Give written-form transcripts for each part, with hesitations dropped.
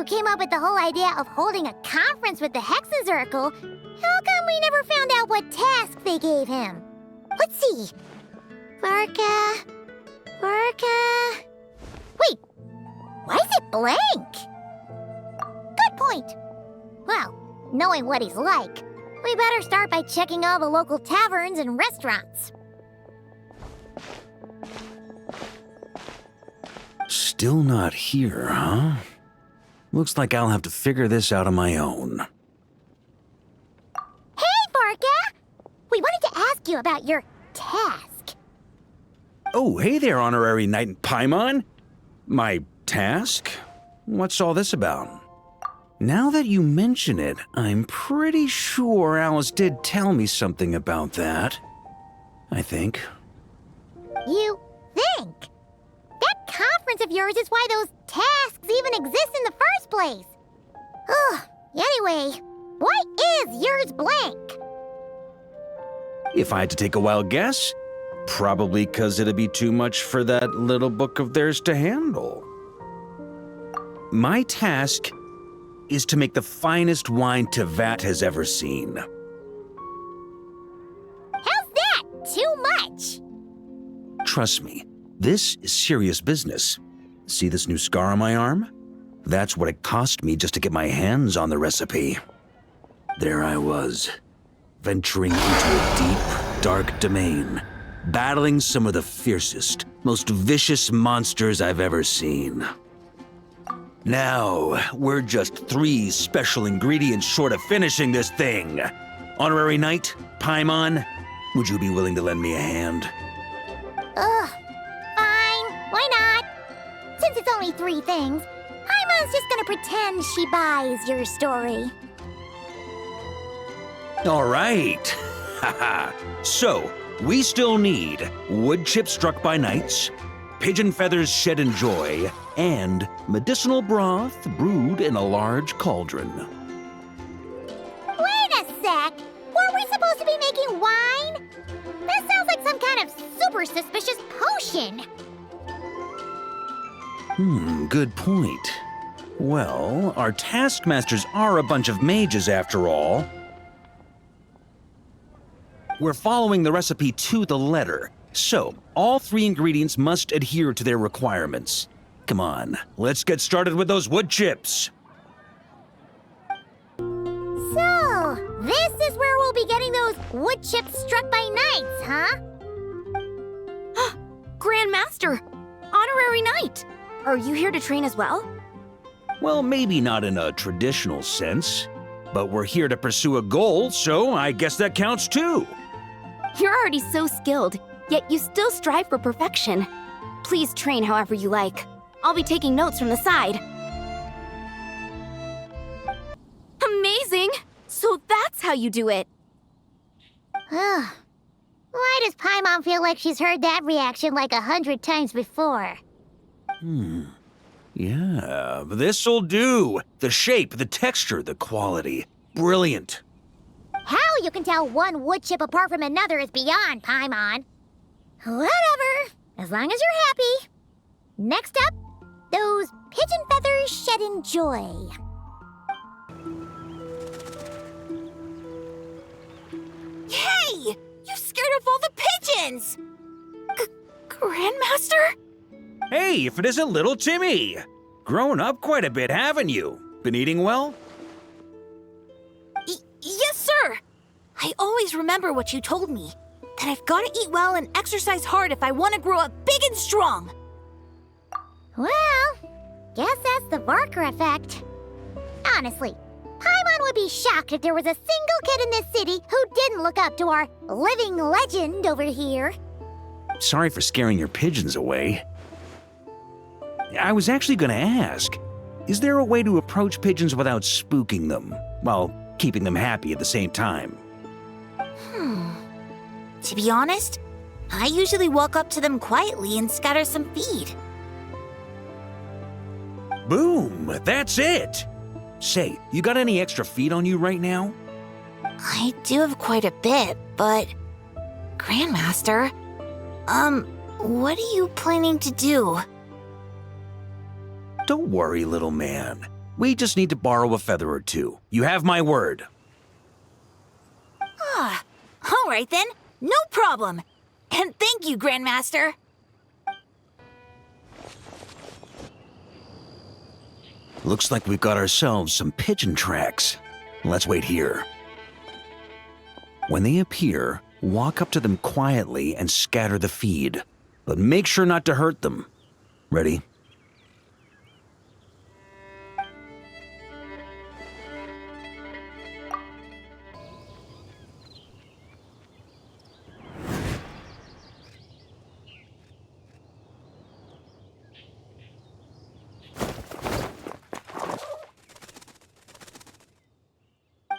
who came up with the whole idea of holding a conference with the Hexazircle. How come we never found out what task they gave him? Let's see. Varka... Wait, why is it blank? Good point. Well, knowing what he's like, we better start by checking all the local taverns and restaurants. Still not here, huh? Looks like I'll have to figure this out on my own. Hey, Varka! We wanted to ask you about your task. Oh, hey there, Honorary Knight in Paimon. My task? What's all this about? Now that you mention it, I'm pretty sure Alice did tell me something about that. I think. You think? That conference of yours is why those tasks even exist in the first place. Ugh, anyway, why is yours blank? If I had to take a wild guess, probably because it'd be too much for that little book of theirs to handle. My task is to make the finest wine Tevat has ever seen. How's that too much? Trust me, this is serious business. See this new scar on my arm? That's what it cost me just to get my hands on the recipe. There I was, venturing into a deep, dark domain, battling some of the fiercest, most vicious monsters I've ever seen. Now, we're just 3 special ingredients short of finishing this thing. Honorary Knight, Paimon, would you be willing to lend me a hand? Ugh, fine, why not? Since it's only 3 things, Paimon's just gonna pretend she buys your story. All right. Haha. So, we still need wood chips struck by knights, pigeon feathers shed in joy, and medicinal broth brewed in a large cauldron. Wait a sec! Weren't we supposed to be making wine? That sounds like some kind of super suspicious potion. Good point. Well, our taskmasters are a bunch of mages after all. We're following the recipe to the letter, so all 3 ingredients must adhere to their requirements. Come on, let's get started with those wood chips. So, this is where we'll be getting those wood chips struck by knights, huh? Grand Master! Honorary Knight! Are you here to train as well? Well, maybe not in a traditional sense, but we're here to pursue a goal, so I guess that counts too. You're already so skilled, yet you still strive for perfection. Please train however you like. I'll be taking notes from the side. Amazing! So that's how you do it. Why does Paimon feel like she's heard that reaction like 100 times before? Yeah, this'll do. The shape, the texture, the quality. Brilliant. How you can tell one wood chip apart from another is beyond, Paimon. Whatever, as long as you're happy. Next up, those pigeon feathers shed in joy. Hey! You scared off all the pigeons! Grandmaster? Hey, if it isn't little Timmy! Grown up quite a bit, haven't you? Been eating well? Yes, sir! I always remember what you told me, that I've got to eat well and exercise hard if I want to grow up big and strong. Well, guess that's the Varka effect. Honestly, Paimon would be shocked if there was a single kid in this city who didn't look up to our living legend over here. Sorry for scaring your pigeons away. I was actually gonna ask, is there a way to approach pigeons without spooking them, while keeping them happy at the same time? To be honest, I usually walk up to them quietly and scatter some feed. Boom, that's it! Say, you got any extra feed on you right now? I do have quite a bit, but... Grandmaster, what are you planning to do? Don't worry, little man. We just need to borrow a feather or two. You have my word. All right then, no problem. And thank you, Grandmaster. Looks like we've got ourselves some pigeon tracks. Let's wait here. When they appear, walk up to them quietly and scatter the feed. But make sure not to hurt them. Ready?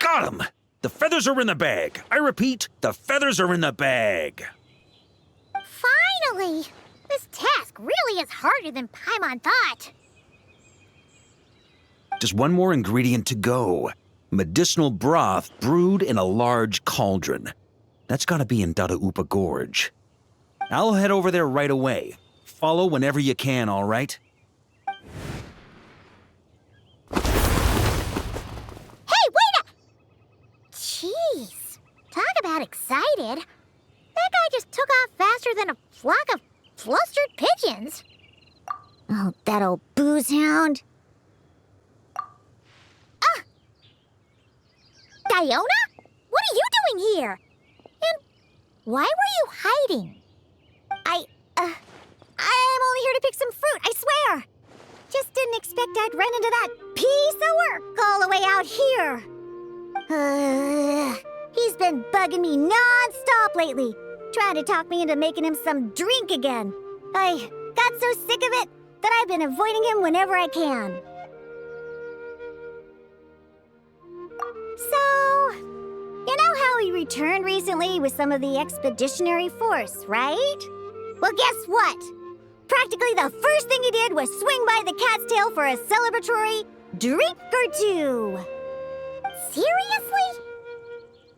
Got 'em! The feathers are in the bag. I repeat, the feathers are in the bag. Finally! This task really is harder than Paimon thought. Just one more ingredient to go. Medicinal broth brewed in a large cauldron. That's gotta be in Dadaupa Gorge. I'll head over there right away. Follow whenever you can, all right? Hey, wait up! Jeez, talk about excited. That guy just took off faster than a flock of flustered pigeons. Oh, that old booze hound. Diona? What are you doing here? And why were you hiding? I'm only here to pick some fruit, I swear. Just didn't expect I'd run into that piece of work all the way out here. He's been bugging me non-stop lately, trying to talk me into making him some drink again. I got so sick of it that I've been avoiding him whenever I can. So, you know how he returned recently with some of the expeditionary force, right? Well, guess what? Practically the first thing he did was swing by the cat's tail for a celebratory drink or two. Seriously?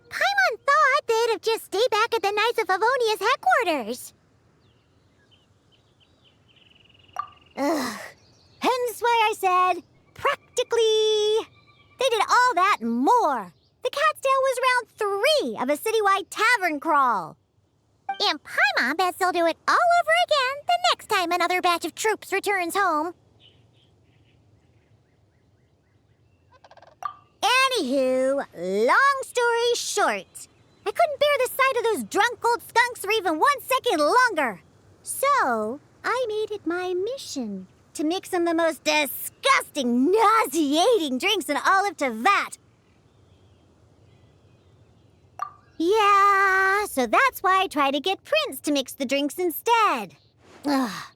Paimon thought they'd have just stayed back at the Knights of Favonia's headquarters. Ugh. Hence why I said, practically. They did all that and more. The cat's tail was round 3 of a citywide tavern crawl. And Paimon bets they'll do it all over again the next time another batch of troops returns home. Anywho, long story short, I couldn't bear the sight of those drunk old skunks for even 1 second longer. So, I made it my mission to mix some of the most disgusting, nauseating drinks in all of Teyvat. Yeah, so that's why I try to get Prince to mix the drinks instead. Ugh,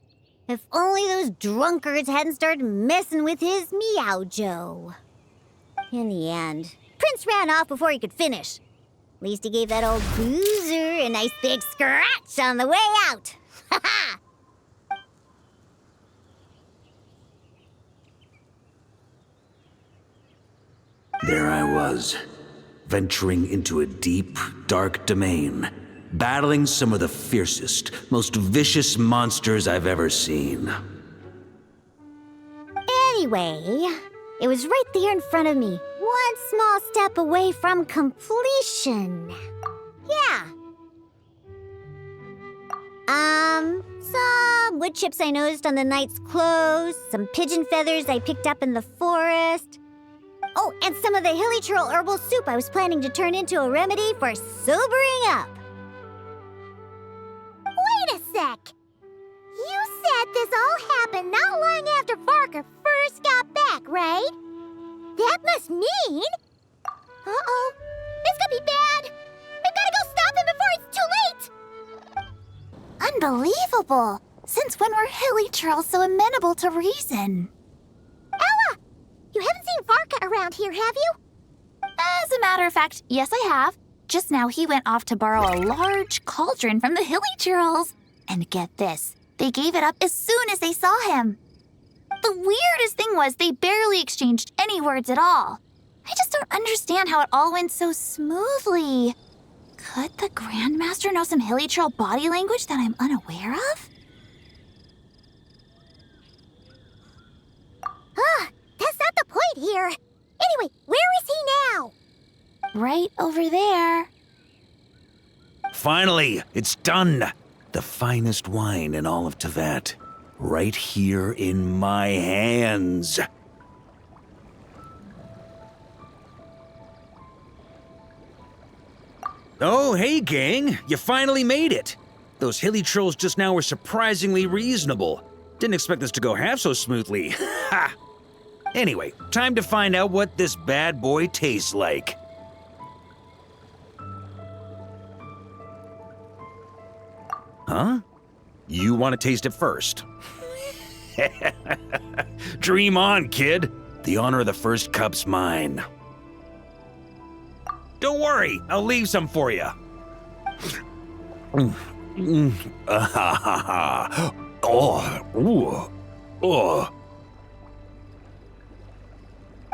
if only those drunkards hadn't started messing with his Meow-Jo. In the end, Prince ran off before he could finish. At least he gave that old boozer a nice big scratch on the way out. Ha ha! There I was, venturing into a deep, dark domain, battling some of the fiercest, most vicious monsters I've ever seen. Anyway, it was right there in front of me, one small step away from completion. Yeah. Some wood chips I noticed on the knight's clothes, some pigeon feathers I picked up in the forest. Oh, and some of the hilly churl herbal soup I was planning to turn into a remedy for sobering up. Wait a sec. You said this all happened not long after Varka first got back, right? That must mean... Uh-oh. This could be bad. We've got to go stop him before it's too late. Unbelievable. Since when were hilly churls so amenable to reason? Ella! You haven't seen Varka around here, have you? As a matter of fact, yes, I have. Just now he went off to borrow a large cauldron from the hilly churls. And get this, they gave it up as soon as they saw him. The weirdest thing was they barely exchanged any words at all. I just don't understand how it all went so smoothly. Could the Grandmaster know some hilly churl body language that I'm unaware of? That's not the point here. Anyway, where is he now? Right over there. Finally, it's done. The finest wine in all of Teyvat. Right here in my hands. Oh, hey, gang. You finally made it. Those hilly trolls just now were surprisingly reasonable. Didn't expect this to go half so smoothly. Ha! Anyway, time to find out what this bad boy tastes like. Huh? You want to taste it first? Dream on, kid. The honor of the first cup's mine. Don't worry, I'll leave some for you.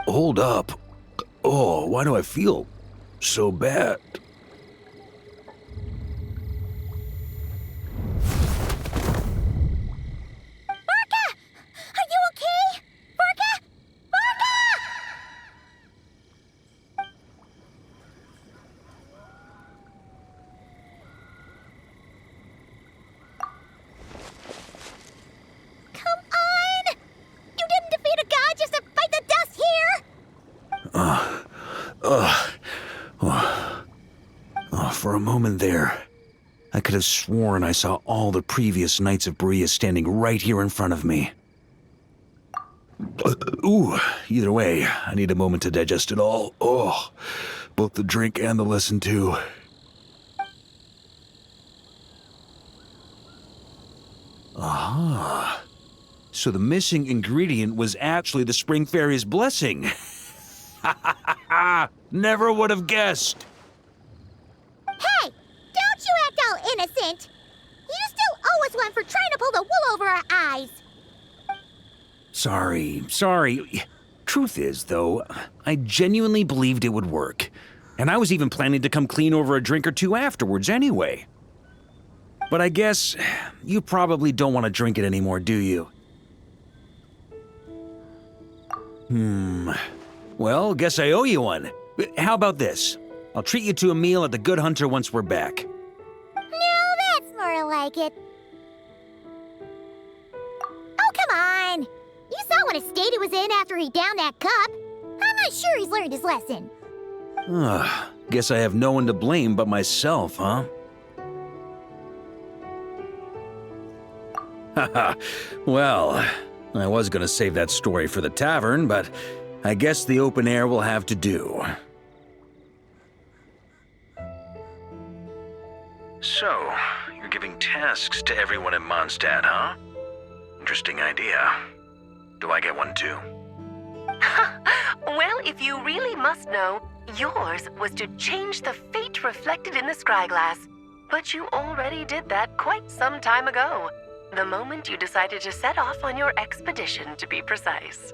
Hold up. Oh, why do I feel so bad? Are you okay? Varka? Varka! Come on! You didn't defeat a god just to fight the dust here! For a moment there, I could have sworn I saw all the previous Knights of Berea standing right here in front of me. Ooh, either way, I need a moment to digest it all. Oh, both the drink and the lesson too. Aha. So the missing ingredient was actually the Spring Fairy's blessing. Ha ha ha ha! Never would have guessed. Hey! Don't you act all innocent! You still owe us one for trying to pull the wool over our eyes! Sorry. Truth is, though, I genuinely believed it would work. And I was even planning to come clean over a drink or two afterwards anyway. But I guess you probably don't want to drink it anymore, do you? Well, guess I owe you one. How about this? I'll treat you to a meal at the Good Hunter once we're back. No, that's more like it. Oh, come on! You saw what a state he was in after he downed that cup. I'm not sure he's learned his lesson. Guess I have no one to blame but myself, huh? Haha, well, I was gonna save that story for the tavern, but I guess the open air will have to do. So, you're giving tasks to everyone in Mondstadt, huh? Interesting idea. Do I get one too? Well, if you really must know, yours was to change the fate reflected in the scryglass. But you already did that quite some time ago. The moment you decided to set off on your expedition, to be precise.